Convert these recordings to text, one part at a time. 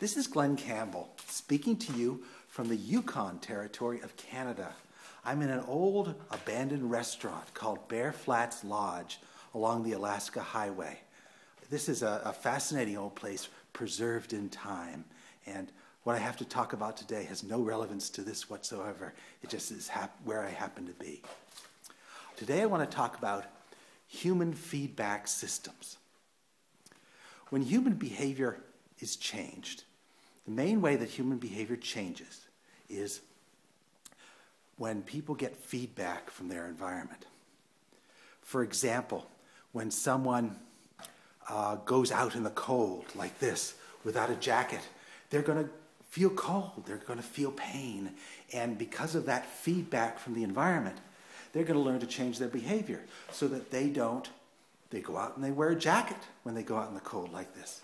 This is Glenn Campbell, speaking to you from the Yukon Territory of Canada. I'm in an old abandoned restaurant called Bear Flats Lodge along the Alaska Highway. This is a fascinating old place preserved in time, and what I have to talk about today has no relevance to this whatsoever. It just is where I happen to be. Today I want to talk about human feedback systems. When human behavior is changed, the main way that human behavior changes is when people get feedback from their environment. For example, when someone goes out in the cold like this without a jacket, they're going to feel cold, they're going to feel pain, and because of that feedback from the environment, they're going to learn to change their behavior so that they go out and they wear a jacket when they go out in the cold like this.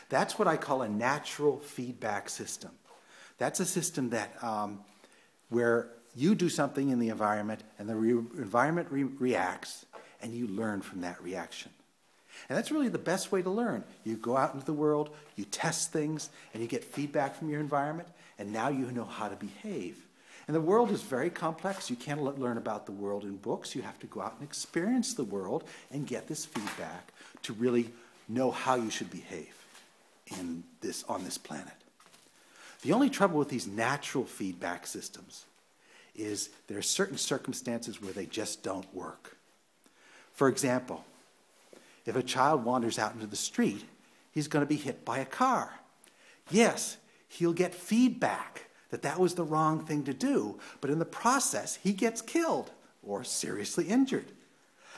That's what I call a natural feedback system. That's a system that where you do something in the environment and the environment reacts and you learn from that reaction. And that's really the best way to learn. You go out into the world, you test things, and you get feedback from your environment, and now you know how to behave. And the world is very complex. You can't learn about the world in books. You have to go out and experience the world and get this feedback to really know how you should behave on this planet. The only trouble with these natural feedback systems is there are certain circumstances where they just don't work. For example, if a child wanders out into the street, he's going to be hit by a car. Yes, he'll get feedback that was the wrong thing to do, but in the process, he gets killed or seriously injured.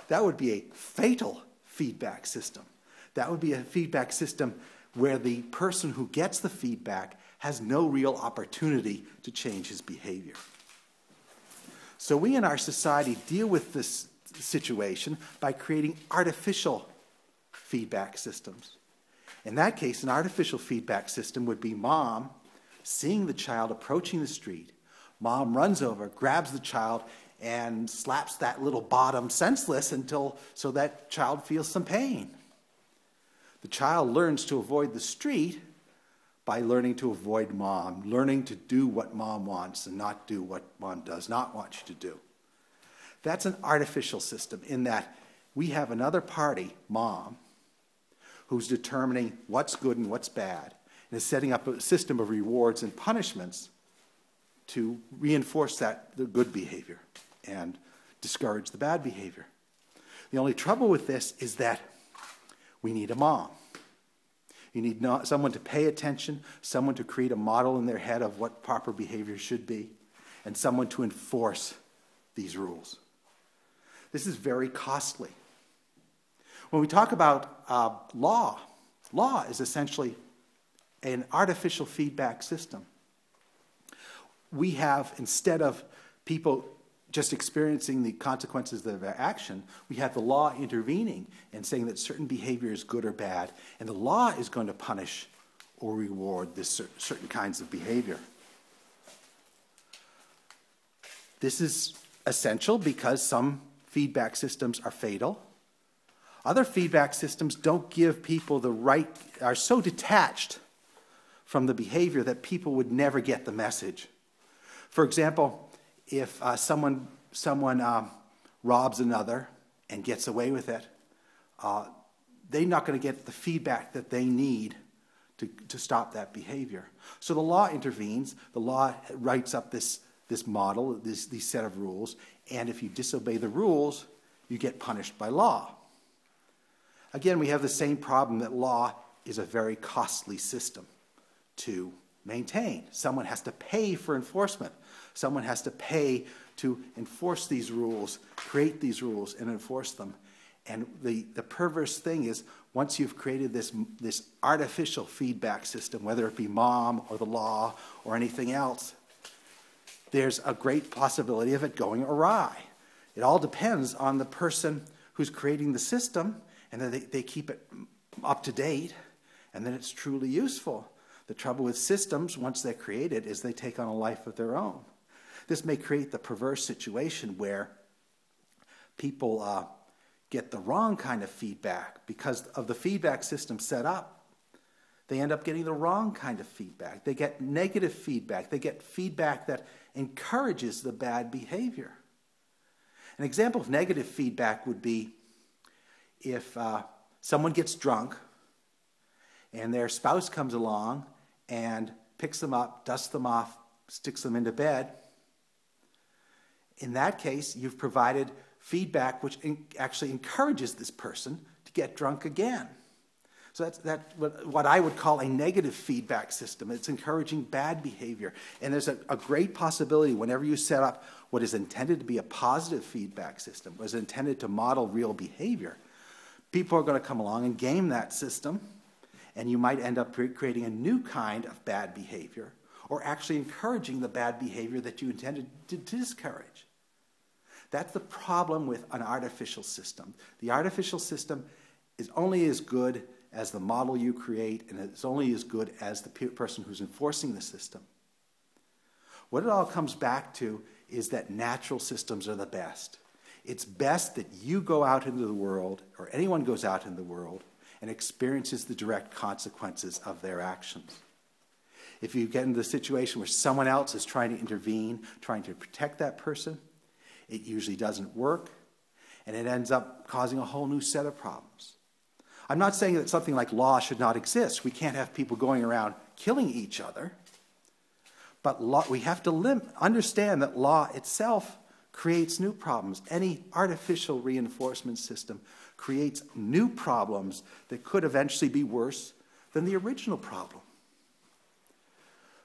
That would be a fatal feedback system. That would be a feedback system where the person who gets the feedback has no real opportunity to change his behavior. So we in our society deal with this situation by creating artificial feedback systems. In that case, an artificial feedback system would be mom seeing the child approaching the street. Mom runs over, grabs the child, and slaps that little bottom senseless so that child feels some pain. The child learns to avoid the street by learning to avoid mom, learning to do what mom wants and not do what mom does not want you to do. That's an artificial system in that we have another party, mom, who's determining what's good and what's bad, and is setting up a system of rewards and punishments to reinforce the good behavior and discourage the bad behavior. The only trouble with this is that we need a mom. You need someone to pay attention, someone to create a model in their head of what proper behavior should be, and someone to enforce these rules. This is very costly. When we talk about law is essentially an artificial feedback system. We have, instead of people just experiencing the consequences of their action, we have the law intervening and saying that certain behavior is good or bad, and the law is going to punish or reward this certain kinds of behavior. This is essential because some feedback systems are fatal. Other feedback systems don't give people are so detached from the behavior that people would never get the message. For example, if someone robs another and gets away with it, they're not going to get the feedback that they need to stop that behavior. So the law intervenes. The law writes up this model, these set of rules, and if you disobey the rules, you get punished by law. Again, we have the same problem that law is a very costly system to maintain. Someone has to pay for enforcement. Someone has to pay to enforce these rules, create these rules, and enforce them. And the perverse thing is, once you've created this artificial feedback system, whether it be mom or the law or anything else, there's a great possibility of it going awry. It all depends on the person who's creating the system, and that they keep it up to date, and then it's truly useful. The trouble with systems, once they're created, is they take on a life of their own. This may create the perverse situation where people get the wrong kind of feedback because of the feedback system set up. They end up getting the wrong kind of feedback. They get negative feedback. They get feedback that encourages the bad behavior. An example of negative feedback would be if someone gets drunk and their spouse comes along and picks them up, dusts them off, sticks them into bed. In that case, you've provided feedback which actually encourages this person to get drunk again. So that's what I would call a negative feedback system. It's encouraging bad behavior. And there's a great possibility whenever you set up what is intended to be a positive feedback system, what is intended to model real behavior, people are going to come along and game that system, and you might end up creating a new kind of bad behavior, or actually encouraging the bad behavior that you intended to discourage. That's the problem with an artificial system. The artificial system is only as good as the model you create, and it's only as good as the person who's enforcing the system. What it all comes back to is that natural systems are the best. It's best that you go out into the world, or anyone goes out in the world, and experiences the direct consequences of their actions. If you get into the situation where someone else is trying to intervene, trying to protect that person, it usually doesn't work, and it ends up causing a whole new set of problems. I'm not saying that something like law should not exist. We can't have people going around killing each other. But we have to understand that law itself creates new problems. Any artificial reinforcement system creates new problems that could eventually be worse than the original problem.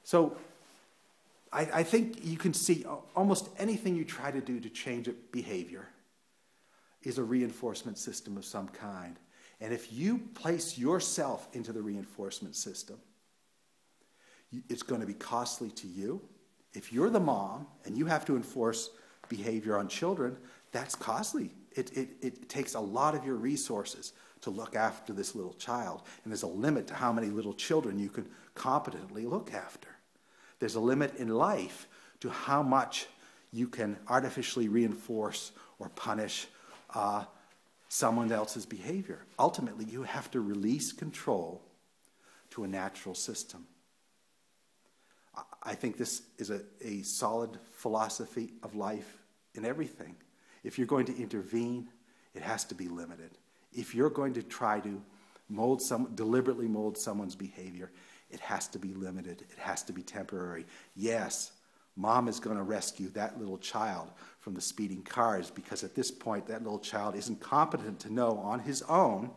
So I think you can see almost anything you try to do to change a behavior is a reinforcement system of some kind. And if you place yourself into the reinforcement system, it's going to be costly to you. If you're the mom and you have to enforce behavior on children, that's costly. It takes a lot of your resources to look after this little child. And there's a limit to how many little children you can competently look after. There's a limit in life to how much you can artificially reinforce or punish someone else's behavior. Ultimately, you have to release control to a natural system. I think this is a solid philosophy of life in everything. If you're going to intervene, it has to be limited. If you're going to try to deliberately mold someone's behavior, it has to be limited. It has to be temporary. Yes, mom is going to rescue that little child from the speeding cars because at this point that little child isn't competent to know on his own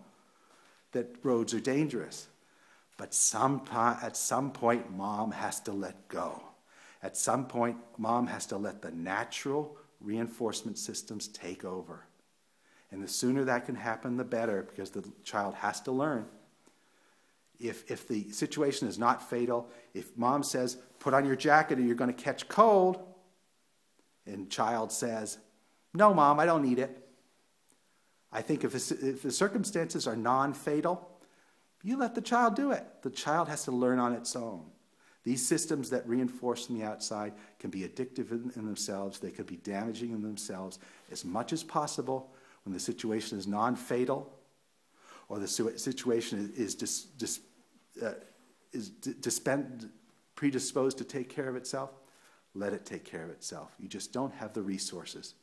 that roads are dangerous. But at some point, mom has to let go. At some point, mom has to let the natural reinforcement systems take over. And the sooner that can happen, the better, because the child has to learn. If the situation is not fatal, if mom says, put on your jacket or you're going to catch cold, and child says, no, mom, I don't need it. I think if the circumstances are non-fatal, you let the child do it. The child has to learn on its own. These systems that reinforce from the outside can be addictive in themselves. They could be damaging in themselves. As much as possible, when the situation is non-fatal or the situation is predisposed to take care of itself, let it take care of itself. You just don't have the resources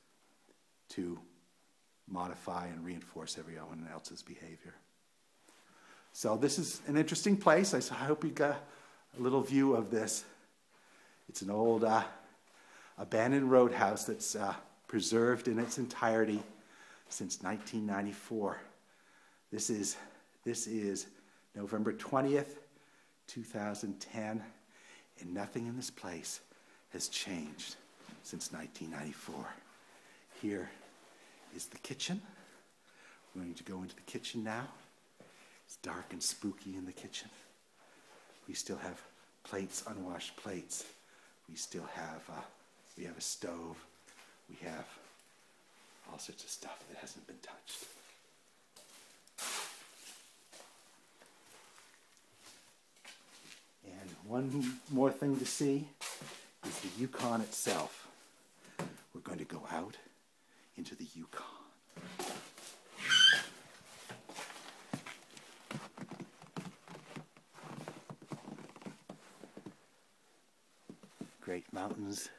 to modify and reinforce everyone else's behavior. So this is an interesting place. I hope you got a little view of this. It's an old abandoned roadhouse that's preserved in its entirety since 1994. This is November 20th, 2010, and nothing in this place has changed since 1994. Here is the kitchen. We're going to go into the kitchen now. It's dark and spooky in the kitchen. We still have plates, unwashed plates. We still have a stove. We have all sorts of stuff that hasn't been touched. And one more thing to see is the Yukon itself. We're going to go out into the Yukon. great mountains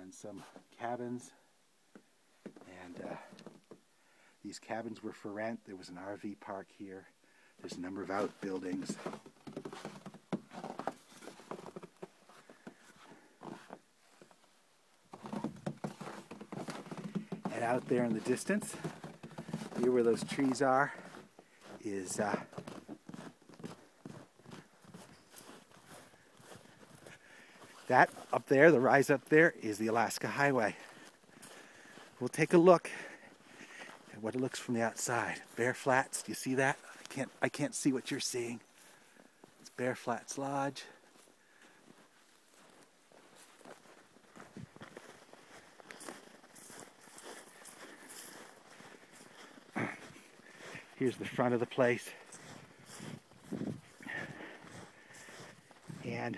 and some cabins. And these cabins were for rent. There was an RV park here. There's a number of outbuildings. And out there in the distance, here where those trees are, is that up there, the rise up there, is the Alaska Highway. We'll take a look at what it looks from the outside. Bear Flats, do you see that? I can't see what you're seeing. It's Bear Flats Lodge. Here's the front of the place. And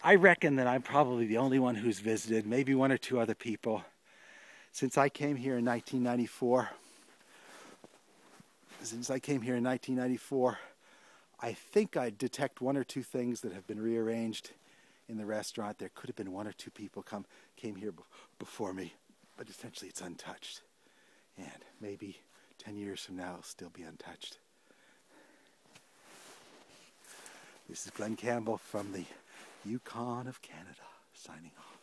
I reckon that I'm probably the only one who's visited, maybe one or two other people. Since I came here in 1994, I think I detect one or two things that have been rearranged in the restaurant. There could have been one or two people came here before me, but essentially it's untouched. And maybe 10 years from now it'll still be untouched. This is Glenn Campbell from the Yukon of Canada, signing off.